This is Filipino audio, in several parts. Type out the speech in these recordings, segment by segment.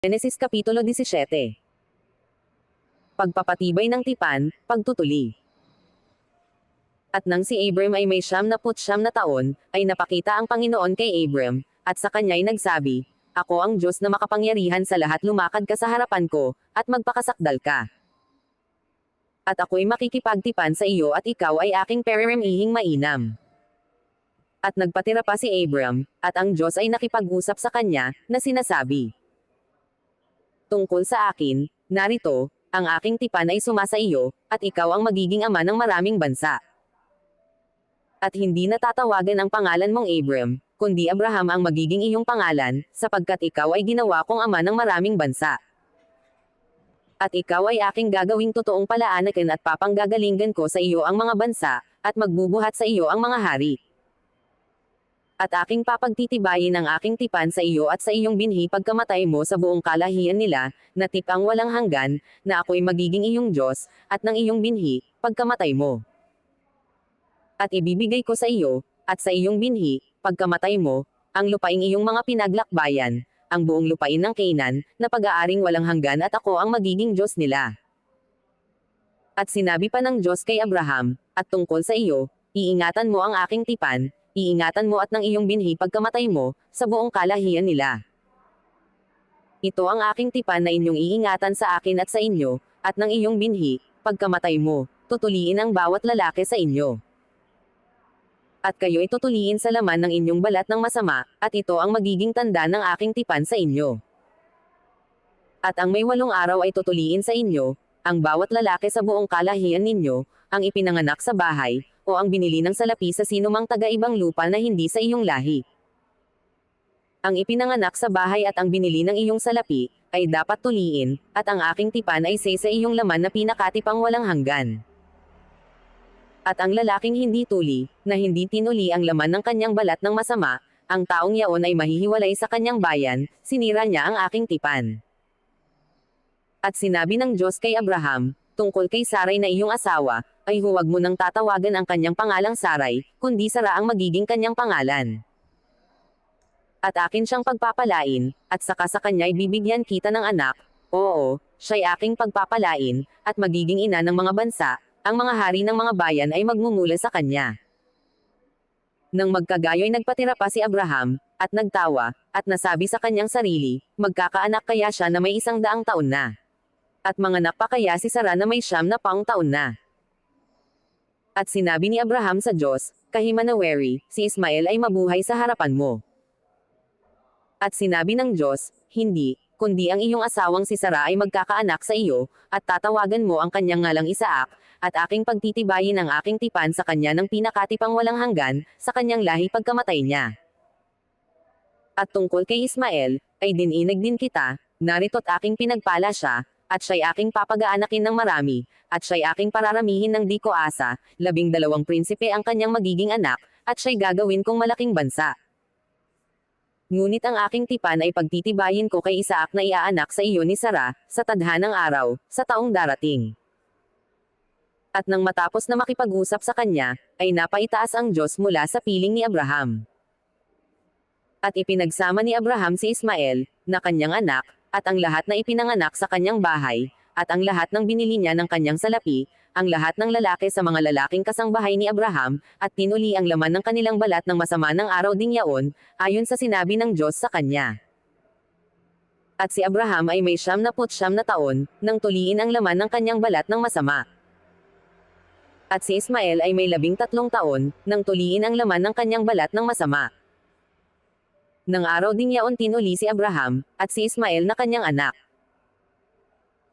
Genesis Kapitulo 17. Pagpapatibay ng tipan, pagtutuli. At nang si Abram ay may 99 na taon, ay napakita ang Panginoon kay Abram, at sa kanya'y nagsabi, "Ako ang Diyos na makapangyarihan sa lahat, lumakad ka sa harapan ko, at magpakasakdal ka. At ako'y makikipagtipan sa iyo at ikaw ay aking pereramihing mainam." At nagpatira pa si Abram, at ang Diyos ay nakipag-usap sa kanya, na sinasabi, "Tungkol sa akin, narito, ang aking tipan ay sumasa iyo, at ikaw ang magiging ama ng maraming bansa. At hindi natatawagan ang pangalan mong Abram, kundi Abraham ang magiging iyong pangalan, sapagkat ikaw ay ginawa kong ama ng maraming bansa. At ikaw ay aking gagawing totoong palaanakin at papanggagalingan ko sa iyo ang mga bansa, at magbubuhat sa iyo ang mga hari. At aking papagtitibayin ang aking tipan sa iyo at sa iyong binhi pagkamatay mo sa buong kalahian nila, na tipang walang hanggan, na ako'y magiging iyong Diyos, at ng iyong binhi, pagkamatay mo. At ibibigay ko sa iyo, at sa iyong binhi, pagkamatay mo, ang lupaing iyong mga pinaglakbayan, ang buong lupain ng Canaan, na pag-aaring walang hanggan, at ako ang magiging Diyos nila." At sinabi pa ng Diyos kay Abraham, "At tungkol sa iyo, iingatan mo ang aking tipan, iingatan mo at ng iyong binhi pagkamatay mo, sa buong kalahian nila. Ito ang aking tipan na inyong iingatan sa akin at sa inyo, at ng iyong binhi, pagkamatay mo, tutuliin ang bawat lalaki sa inyo. At kayo'y tutuliin sa laman ng inyong balat ng masama, at ito ang magiging tanda ng aking tipan sa inyo. At ang may 8 araw ay tutuliin sa inyo, ang bawat lalaki sa buong kalahian ninyo, ang ipinanganak sa bahay, o ang binili ng salapi sa sinumang taga-ibang lupa na hindi sa iyong lahi. Ang ipinanganak sa bahay at ang binili ng iyong salapi, ay dapat tuliin, at ang aking tipan ay sa iyong laman na pinakatipang walang hanggan. At ang lalaking hindi tuli, na hindi tinuli ang laman ng kanyang balat ng masama, ang taong yaon ay mahihiwalay sa kanyang bayan, sinira niya ang aking tipan." At sinabi ng Diyos kay Abraham, "Tungkol kay Saray na iyong asawa, ay huwag mo nang tatawagan ang kanyang pangalang Saray, kundi Sara ang magiging kanyang pangalan. At akin siyang pagpapalain, at saka sa kanya'y bibigyan kita ng anak, oo, siya'y aking pagpapalain, at magiging ina ng mga bansa, ang mga hari ng mga bayan ay magmumula sa kanya." Nang magkagayo'y nagpatira pa si Abraham, at nagtawa, at nasabi sa kanyang sarili, magkakaanak kaya siya na may 100 taon na? At manganak pa kaya si Sara na may 90 taon na? At sinabi ni Abraham sa Diyos, "Kahimanaweri, si Ismael ay mabuhay sa harapan mo." At sinabi ng Diyos, "Hindi, kundi ang iyong asawang si Sara ay magkakaanak sa iyo, at tatawagan mo ang kanyang ngalang Isaac, at aking pagtitibayin ang aking tipan sa kanya ng pinakatipang walang hanggan, sa kanyang lahi pagkamatay niya. At tungkol kay Ismael, ay dininag din kita, narito't aking pinagpala siya, at siya'y aking papag-aanakin ng marami, at siya'y aking pararamihin ng di ko asa, 12 prinsipe ang kanyang magiging anak, at siya'y gagawin kong malaking bansa. Ngunit ang aking tipan ay pagtitibayin ko kay Isaac na iaanak sa iyo ni Sara, sa tadhanang araw, sa taong darating." At nang matapos na makipag-usap sa kanya, ay napaitaas ang Diyos mula sa piling ni Abraham. At ipinagsama ni Abraham si Ismael, na kanyang anak, at ang lahat na ipinanganak sa kanyang bahay, at ang lahat ng binili niya ng kanyang salapi, ang lahat ng lalaki sa mga lalaking kasangbahay ni Abraham, at tinuli ang laman ng kanilang balat ng masama ng araw ding yaon, ayon sa sinabi ng Diyos sa kanya. At si Abraham ay may 99 na taon, nang tuliin ang laman ng kanyang balat ng masama. At si Ismael ay may 13 taon, nang tuliin ang laman ng kanyang balat ng masama. Nang araw ding yaon tinuli si Abraham, at si Ismael na kanyang anak.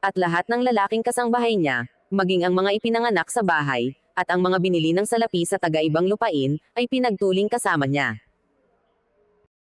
At lahat ng lalaking kasangbahay niya, maging ang mga ipinanganak sa bahay, at ang mga binili ng salapi sa taga-ibang lupain, ay pinagtuling kasama niya.